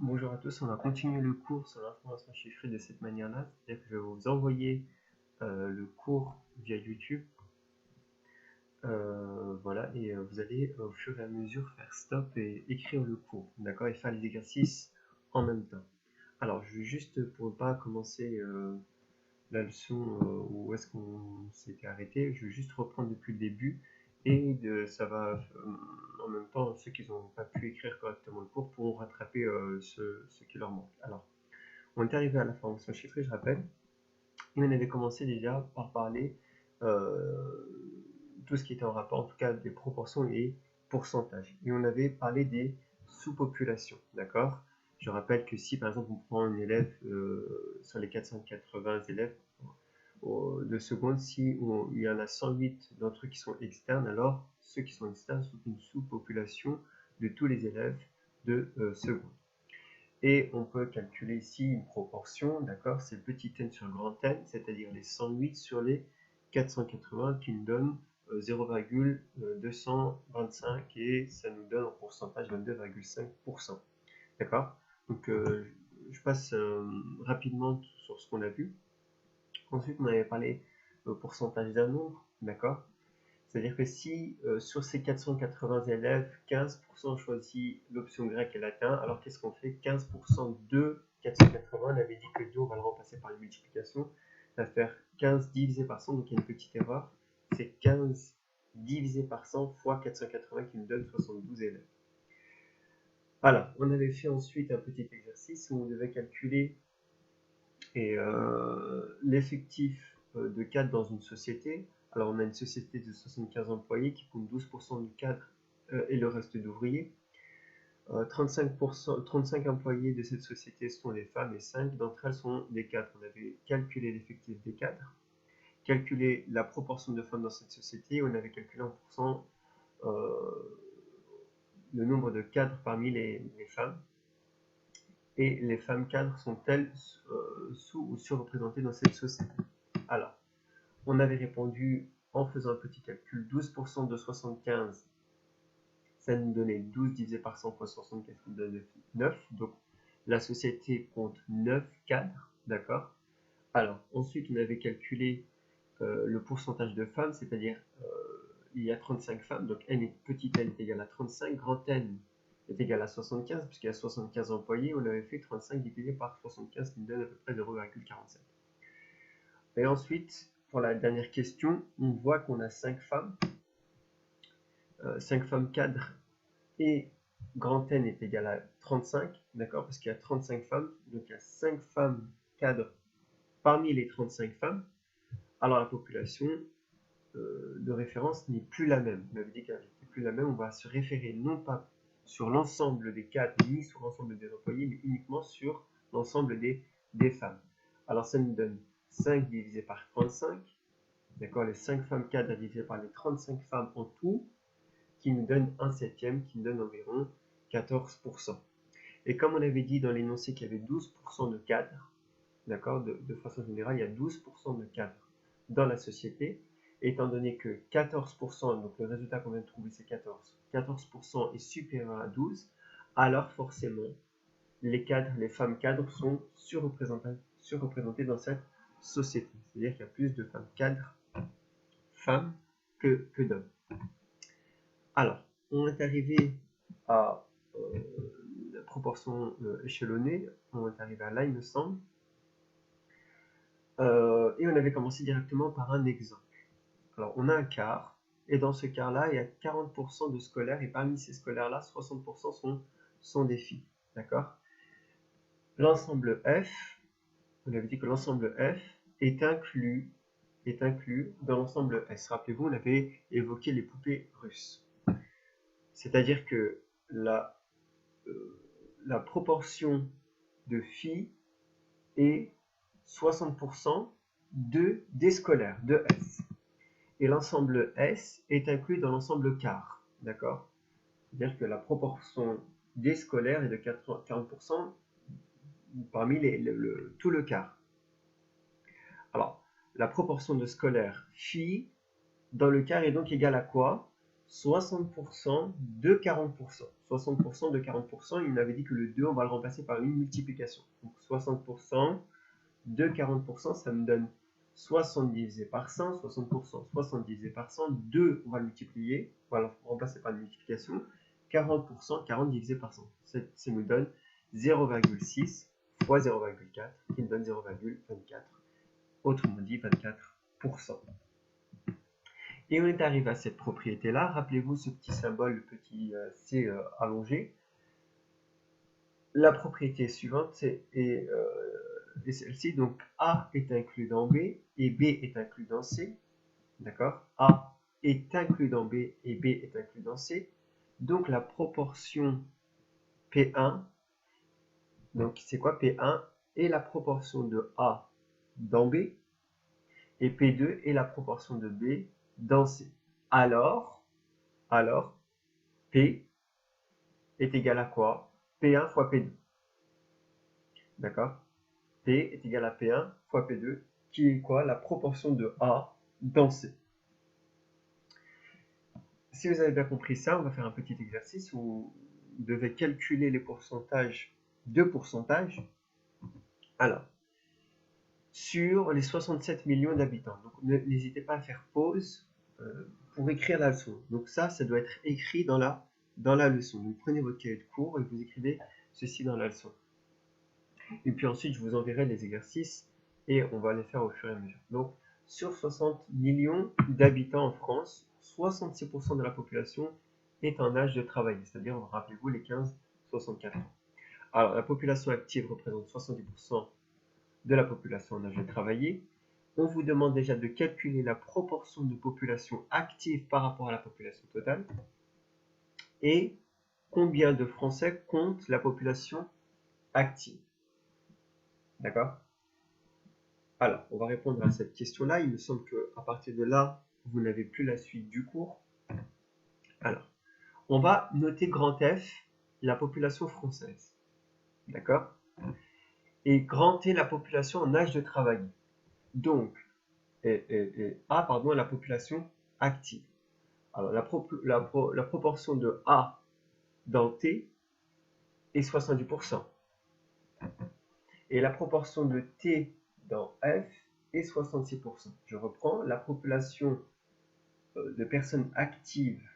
Bonjour à tous, on va continuer le cours sur l'information chiffrée de cette manière-là, c'est-à-dire que je vais vous envoyer le cours via YouTube, voilà, et vous allez au fur et à mesure faire stop et écrire le cours, d'accord, et faire les exercices en même temps. Alors, je vais juste, pour ne pas commencer la leçon où est-ce qu'on s'était arrêté, je vais juste reprendre depuis le début, et ça va, en même temps, ceux qui n'ont pas pu écrire correctement le cours pourront rattraper ce qui leur manque. Alors, on est arrivé à la formation chiffrée, je rappelle, et on avait commencé déjà par parler euh, tout ce qui était en rapport, en tout cas des proportions et pourcentages. Et on avait parlé des sous-populations, d'accord? Je rappelle que si par exemple on prend un élève sur les 480 élèves de seconde, si il y en a 108 d'entre eux qui sont externes, alors ceux qui sont externes sont une sous-population de tous les élèves de seconde. Et on peut calculer ici une proportion, d'accord, c'est petit n sur grand N, c'est-à-dire les 108 sur les 480 qui nous donne 0,225 et ça nous donne en pourcentage 22,5%. D'accord? Donc je passe rapidement sur ce qu'on a vu. Ensuite, on avait parlé pourcentage d'un nombre, d'accord? C'est-à-dire que si sur ces 480 élèves, 15% choisit l'option grecque et latin, alors qu'est-ce qu'on fait? 15% de 480, on avait dit que 2, on va le remplacer par une multiplication. Ça va faire 15 divisé par 100, donc il y a une petite erreur. C'est 15 divisé par 100 fois 480 qui nous donne 72 élèves. Alors, on avait fait ensuite un petit exercice où on devait calculer l'effectif de cadre dans une société. Alors on a une société de 75 employés qui compte 12% du cadre et le reste d'ouvriers. 35 employés de cette société sont des femmes et 5 d'entre elles sont des cadres. On avait calculé l'effectif des cadres, calculé la proportion de femmes dans cette société, on avait calculé en pourcent le nombre de cadres parmi les femmes. Et les femmes cadres sont-elles sous ou surreprésentées dans cette société? Alors, on avait répondu en faisant un petit calcul, 12% de 75, ça nous donnait 12 divisé par 100 fois 75 qui nous donne 9. Donc la société compte 9 cadres, d'accord? Alors, ensuite, on avait calculé le pourcentage de femmes, c'est-à-dire il y a 35 femmes, donc n est petit n est égal à 35, grand N est égal à 75, puisqu'il y a 75 employés, on avait fait 35 divisé par 75 qui nous donne à peu près 0,47. Et ensuite, pour la dernière question, on voit qu'on a 5 femmes, 5 femmes cadres et grand N est égal à 35, d'accord, parce qu'il y a 35 femmes, donc il y a 5 femmes cadres parmi les 35 femmes. Alors la population de référence n'est plus la même. On avait dit qu'elle n'était plus la même, on va se référer non pas sur l'ensemble des cadres ni sur l'ensemble des employés, mais uniquement sur l'ensemble des femmes. Alors ça nous donne 5 divisé par 35, d'accord, les 5 femmes cadres divisé par les 35 femmes en tout, qui nous donne un septième, qui nous donne environ 14%. Et comme on avait dit dans l'énoncé qu'il y avait 12% de cadres, d'accord, de façon générale, il y a 12% de cadres dans la société, étant donné que 14%, donc le résultat qu'on vient de trouver c'est 14, 14% est supérieur à 12, alors forcément, les cadres, les femmes cadres sont surreprésentées dans cette société. C'est-à-dire qu'il y a plus de femmes cadres, femmes, que d'hommes. Alors, on est arrivé à la proportion échelonnée, on est arrivé à là, il me semble. Et on avait commencé directement par un exemple. Alors, on a un quart, et dans ce quart-là, il y a 40% de scolaires, et parmi ces scolaires-là, 60% sont des filles. D'accord? L'ensemble F, on avait dit que l'ensemble F est inclus dans l'ensemble S. Rappelez-vous, on avait évoqué les poupées russes. C'est-à-dire que la proportion de filles est 60% des scolaires, de S. Et l'ensemble S est inclus dans l'ensemble quart. D'accord? C'est-à-dire que la proportion des scolaires est de 40% parmi tout le quart. Alors, la proportion de scolaires filles dans le quart est donc égale à quoi? 60% de 40%. 60% de 40%, il m'avait dit que le 2, on va le remplacer par une multiplication. Donc 60% de 40%, ça me donne 60 divisé par 100, 60%, 60 divisé par 100, 2, on va le multiplier, on va le remplacer par une multiplication, 40%, 40 divisé par 100. Ça nous donne 0,6 fois 0,4, qui me donne 0,24. Autrement dit, 24%. Et on est arrivé à cette propriété-là. Rappelez-vous ce petit symbole, le petit C allongé. La propriété suivante est celle-ci. Donc A est inclus dans B et B est inclus dans C. D'accord? A est inclus dans B et B est inclus dans C. Donc la proportion P1, donc c'est quoi P1? Est la proportion de A dans B et P2 est la proportion de B dans C. Alors, P est égal à quoi? P1 fois P2. D'accord? P est égal à P1 fois P2, qui est quoi? La proportion de A dans C. Si vous avez bien compris ça, on va faire un petit exercice où vous devez calculer les pourcentages de pourcentage. Alors, sur les 67 millions d'habitants. Donc, n'hésitez pas à faire pause pour écrire la leçon. Donc ça doit être écrit dans la leçon. Donc, prenez votre cahier de cours et vous écrivez ceci dans la leçon. Et puis ensuite, je vous enverrai les exercices et on va les faire au fur et à mesure. Donc, sur 60 millions d'habitants en France, 66% de la population est en âge de travailler, c'est-à-dire, rappelez-vous, les 15-64 ans. Alors, la population active représente 70% de la population en âge de travailler. On vous demande déjà de calculer la proportion de population active par rapport à la population totale et combien de Français compte la population active. D'accord? Alors, on va répondre à cette question-là. Il me semble qu'à partir de là, vous n'avez plus la suite du cours. Alors, on va noter grand F, la population française. D'accord? Et grand T, la population en âge de travailler. Donc, A, pardon, la population active. Alors, la proportion de A dans T est 70%. Et la proportion de T dans F est 66%. Je reprends, la population de personnes actives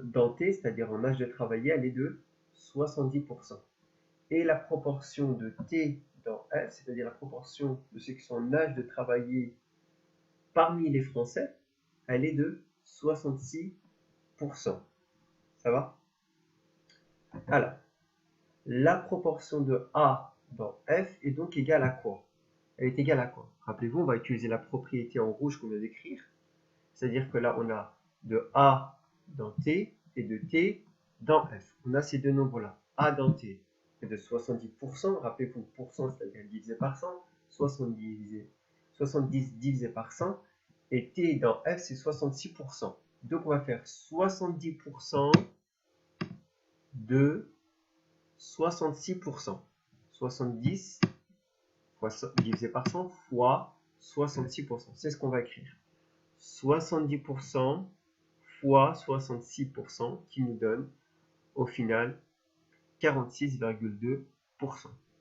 dans T, c'est-à-dire en âge de travailler, elle est de 70%. Et la proportion de T dans F, c'est-à-dire la proportion de ceux qui sont en âge de travailler parmi les Français, elle est de 66%. Ça va? Alors, la proportion de A dans F est donc égale à quoi? Elle est égale à quoi? Rappelez-vous, on va utiliser la propriété en rouge qu'on vient d'écrire. C'est-à-dire que là, on a de A dans T et de T dans F. On a ces deux nombres-là. A dans T est de 70%. Rappelez-vous, pourcent, c'est-à-dire divisé par 100. 70 divisé par 100. Et T dans F, c'est 66%. Donc, on va faire 70% de 66%. 70 divisé par 100 fois 66%. C'est ce qu'on va écrire. 70% fois 66% qui nous donne au final 46,2%.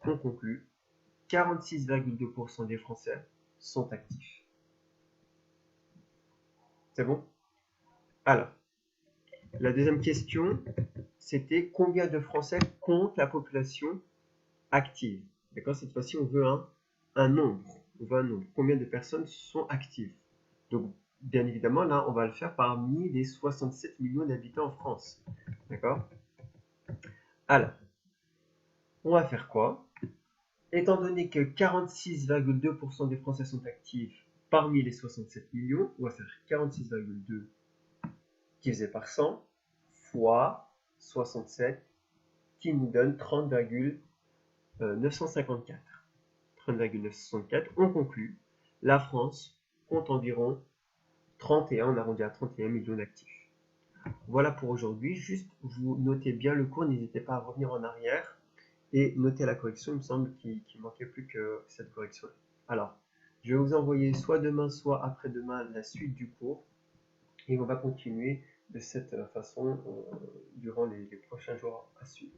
On conclut, 46,2% des Français sont actifs. C'est bon? Alors, la deuxième question, c'était combien de Français compte la population active? D'accord? Cette fois-ci, on veut un nombre. On veut un nombre. Combien de personnes sont actives? Donc, bien évidemment, là, on va le faire parmi les 67 millions d'habitants en France. D'accord? Alors, on va faire quoi? Étant donné que 46,2% des Français sont actifs parmi les 67 millions, on va faire 46,2 divisé par 100 fois 67 qui nous donne 30,954. 30,964. On conclut, la France compte environ 31, on arrondit à 31 millions d'actifs. Voilà pour aujourd'hui. Juste, vous notez bien le cours, n'hésitez pas à revenir en arrière et noter la correction. Il me semble qu'il manquait plus que cette correction. Alors, je vais vous envoyer soit demain, soit après-demain la suite du cours. Et on va continuer de cette façon durant les prochains jours à suivre.